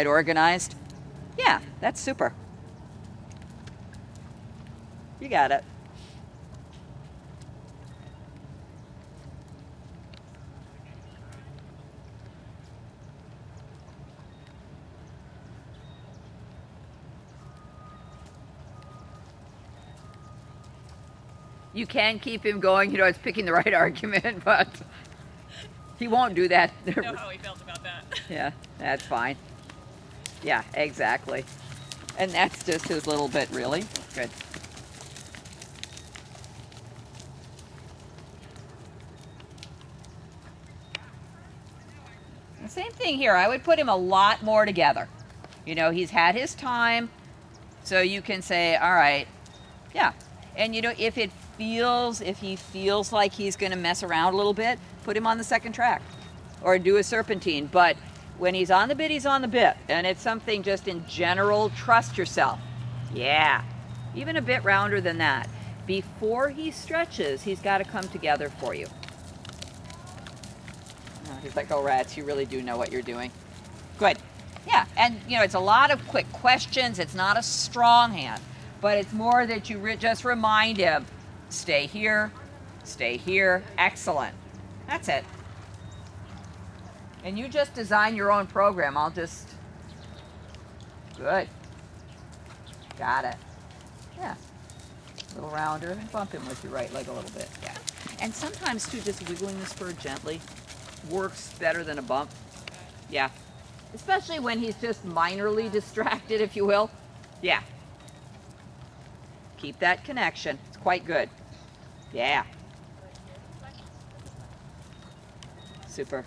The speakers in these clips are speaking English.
side organized. Yeah, that's super. You got it. You can keep him going, it's picking the right argument, but he won't do that. I know how he felt about that. Yeah, that's fine. Yeah, exactly. And that's just his little bit, really. Good. The same thing here. I would put him a lot more together. He's had his time, so you can say, all right, yeah. And if he feels like he's going to mess around a little bit, put him on the second track or do a serpentine. But when he's on the bit, he's on the bit. And it's something just in general, trust yourself. Yeah, even a bit rounder than that. Before he stretches, he's got to come together for you. Oh, he's like, oh, rats, you really do know what you're doing. Good. Yeah, and it's a lot of quick questions. It's not a strong hand, but it's more that you just remind him, stay here, excellent. That's it. And you just design your own program. Good. Got it. Yeah. A little rounder, and bump him with your right leg a little bit. Yeah. And sometimes too, just wiggling the spur gently works better than a bump. Yeah. Especially when he's just minorly distracted, if you will. Yeah. Keep that connection. It's quite good. Yeah. Super.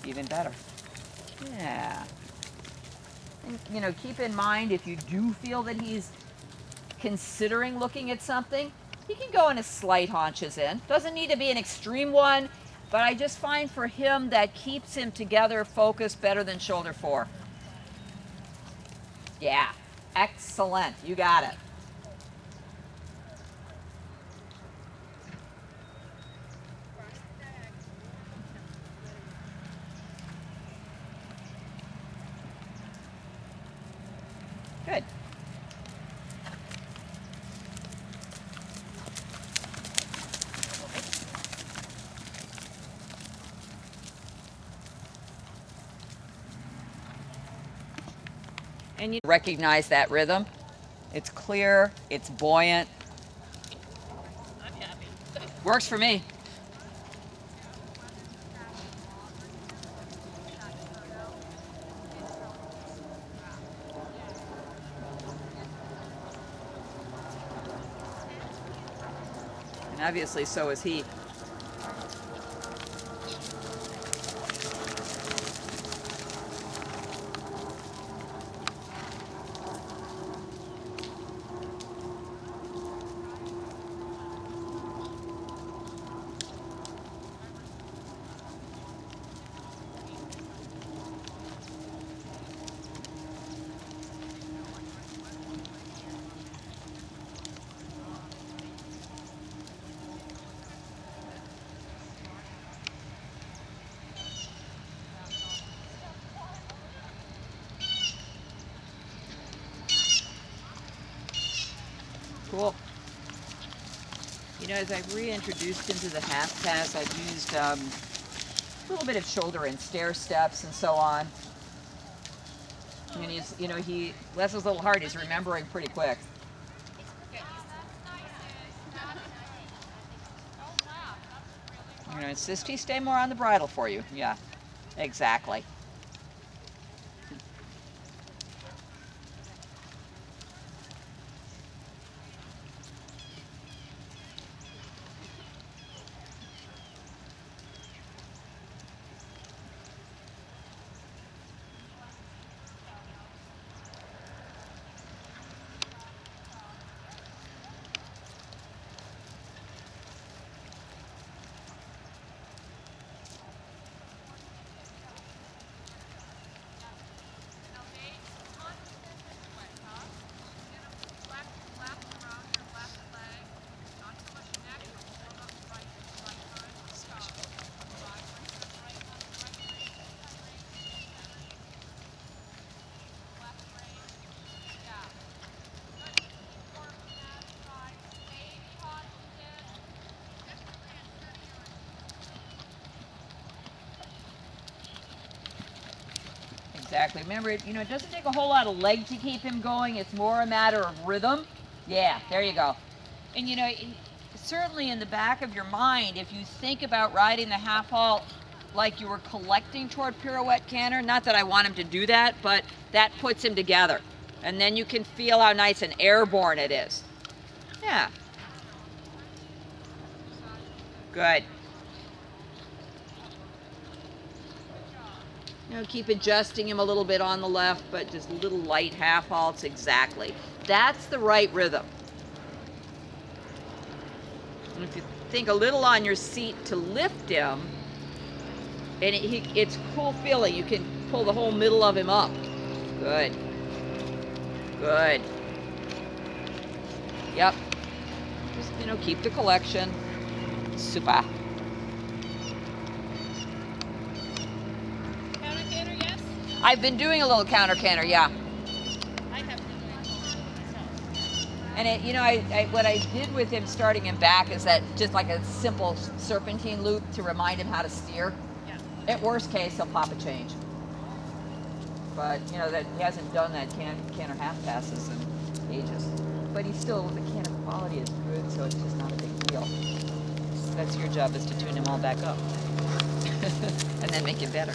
Even better. Yeah. And, keep in mind, if you do feel that he's considering looking at something, he can go in a slight haunches in. Doesn't need to be an extreme one, but I just find for him that keeps him together, focused better than shoulder 4. Yeah. Excellent. You got it. Good. And you recognize that rhythm. It's clear, it's buoyant. I'm happy. Works for me. And obviously so is he. Cool. As I've reintroduced him to the half pass, I've used a little bit of shoulder and stair steps and so on. And he, bless his little heart, he's remembering pretty quick. Insist he stay more on the bridle for you. Yeah, exactly. Exactly. Remember, it doesn't take a whole lot of leg to keep him going. It's more a matter of rhythm. Yeah, there you go. And certainly in the back of your mind, if you think about riding the half halt like you were collecting toward pirouette canter, not that I want him to do that, but that puts him together. And then you can feel how nice and airborne it is. Yeah. Good. Keep adjusting him a little bit on the left, but just little light half halts, exactly. That's the right rhythm. And if you think a little on your seat to lift him, and it's a cool feeling. You can pull the whole middle of him up. Good. Good. Yep. Just, keep the collection. Super. Counter canter, yes? I've been doing a little counter canter, yeah. I have been doing myself. And what I did with him starting him back is that just like a simple serpentine loop to remind him how to steer. Yeah. At worst case, he'll pop a change. But that he hasn't done that canter half passes in ages. But the canter quality is good, so it's just not a big deal. That's your job, is to tune him all back up. And then make it better.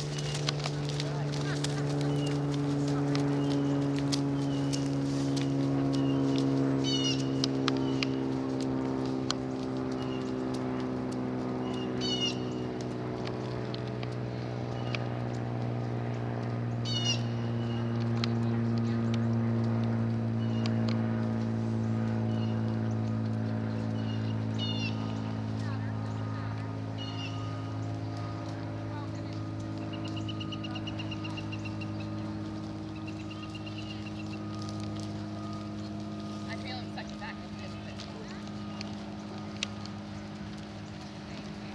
I feel him sucking back a little bit.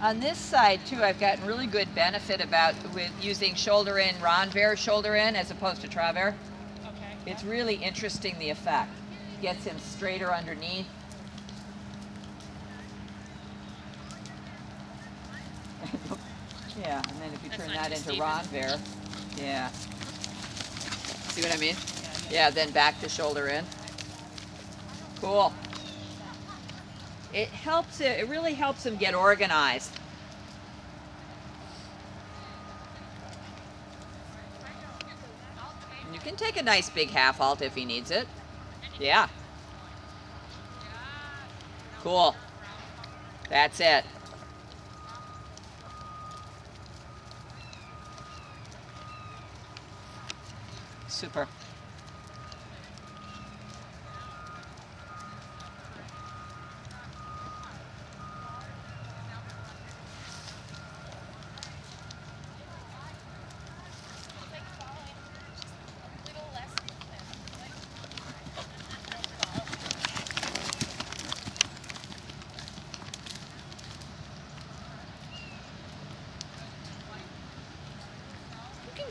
On this side too, I've gotten really good benefit with using shoulder in, renvers shoulder in as opposed to travers. Okay. It's really interesting, the effect. Gets him straighter underneath. Yeah, and then if you That's turn not that too into steep, renvers, yeah. See what I mean? Yeah. Yeah, then back to shoulder in. Cool. It really helps him get organized. And you can take a nice big half halt if he needs it. Yeah. Cool. That's it. Super.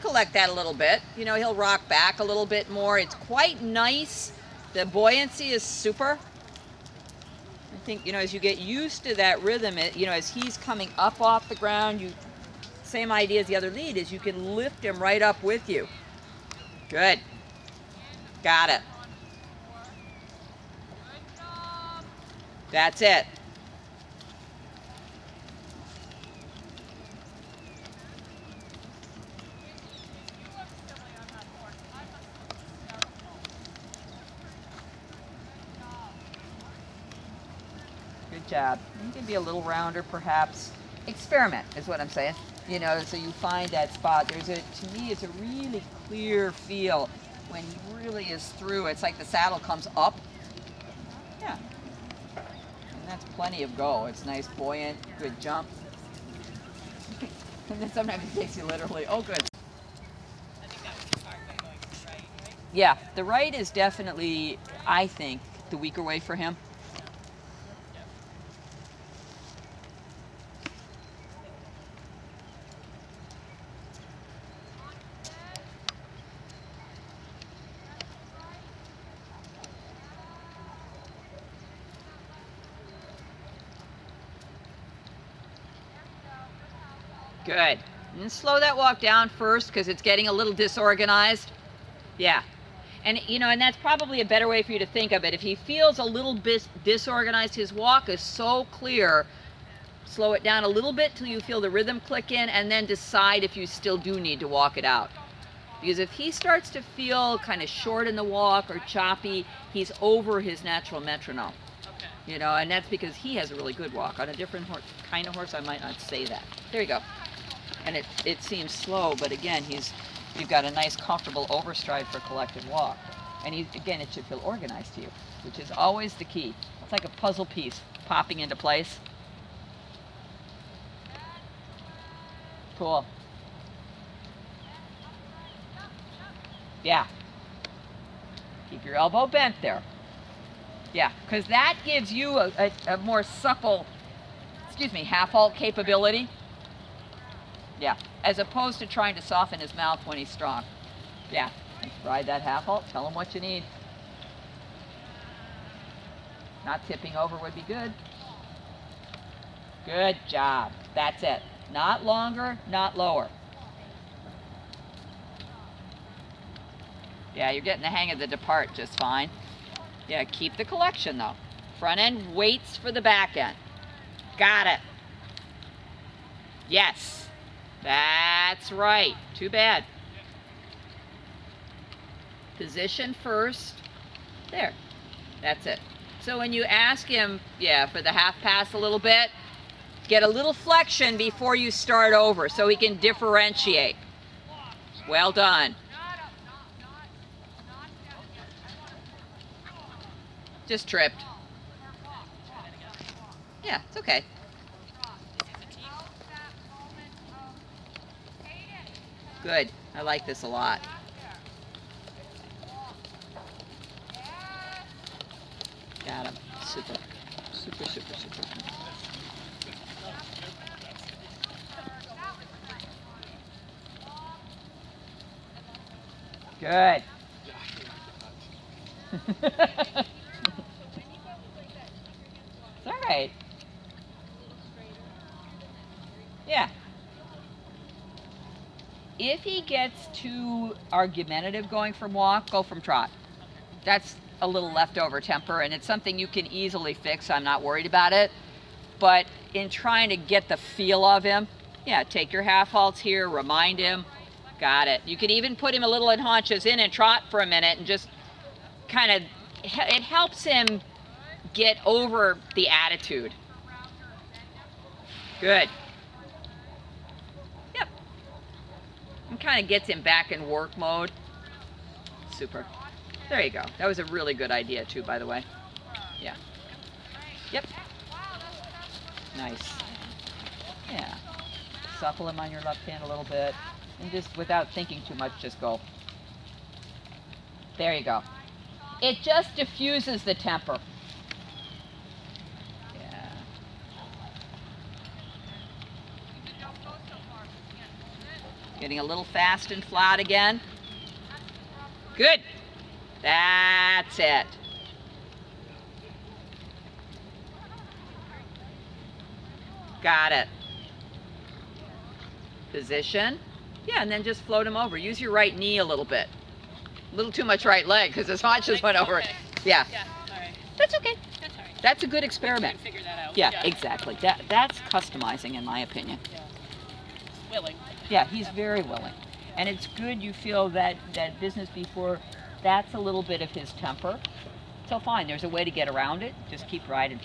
Collect that a little bit. He'll rock back a little bit more. It's quite nice. The buoyancy is super. I think, as you get used to that rhythm, as he's coming up off the ground, same idea as the other lead, is you can lift him right up with you. Good. Got it. That's it. Good job. You can be a little rounder, perhaps. Experiment is what I'm saying. So you find that spot. To me, it's a really clear feel when he really is through. It's like the saddle comes up. Yeah. And that's plenty of go. It's nice, buoyant, good jump. And then sometimes it takes you literally, oh good. I think that was the part by going to the right, right? Yeah, the right is definitely, I think, the weaker way for him. Good. And slow that walk down first because it's getting a little disorganized. Yeah. And you know, and that's probably a better way for you to think of it. If he feels a little bit disorganized, his walk is so clear, slow it down a little bit till you feel the rhythm click in, and then decide if you still do need to walk it out. Because if he starts to feel kind of short in the walk or choppy, he's over his natural metronome. Okay. You know, and that's because he has a really good walk. On a different kind of horse, I might not say that. There you go. And it seems slow, but again, you've got a nice, comfortable overstride for collected walk. And again, it should feel organized to you, which is always the key. It's like a puzzle piece popping into place. Cool. Yeah. Keep your elbow bent there. Yeah, because that gives you a more supple, half halt capability. Yeah, as opposed to trying to soften his mouth when he's strong. Yeah, ride that half halt, tell him what you need. Not tipping over would be good. Good job. That's it. Not longer, not lower. Yeah, you're getting the hang of the depart just fine. Yeah, keep the collection though. Front end waits for the back end. Got it. Yes. That's right. Too bad. Position first. There. That's it. So when you ask him, for the half pass a little bit, get a little flexion before you start over so he can differentiate. Well done. Just tripped. Yeah, it's okay. Good. I like this a lot. Got him. Super. Super, super, super. Good. It's all right. Yeah. If he gets too argumentative going from walk, go from trot. That's a little leftover temper, and it's something you can easily fix. I'm not worried about it. But in trying to get the feel of him, take your half halts here, remind him. Got it. You could even put him a little in haunches in and trot for a minute and just kind of, it helps him get over the attitude. Good. Yep. And kind of gets him back in work mode. Super. There you go. That was a really good idea too, by the way. Yeah. Yep. Nice. Yeah. Supple him on your left hand a little bit. And just without thinking too much, just go. There you go. It just diffuses the temper. Yeah. Getting a little fast and flat again. Good. That's it. Got it. Position. Yeah, and then just float him over. Use your right knee a little bit. A little too much right leg because his haunches went over. Okay. Yeah. Yeah, all right. That's okay. That's all right. That's a good experiment. Figure that out. Yeah, exactly. That's customizing, in my opinion. Yeah. Willing. Yeah, he's very willing. And it's good you feel that business before, that's a little bit of his temper. So fine, there's a way to get around it. Just keep riding.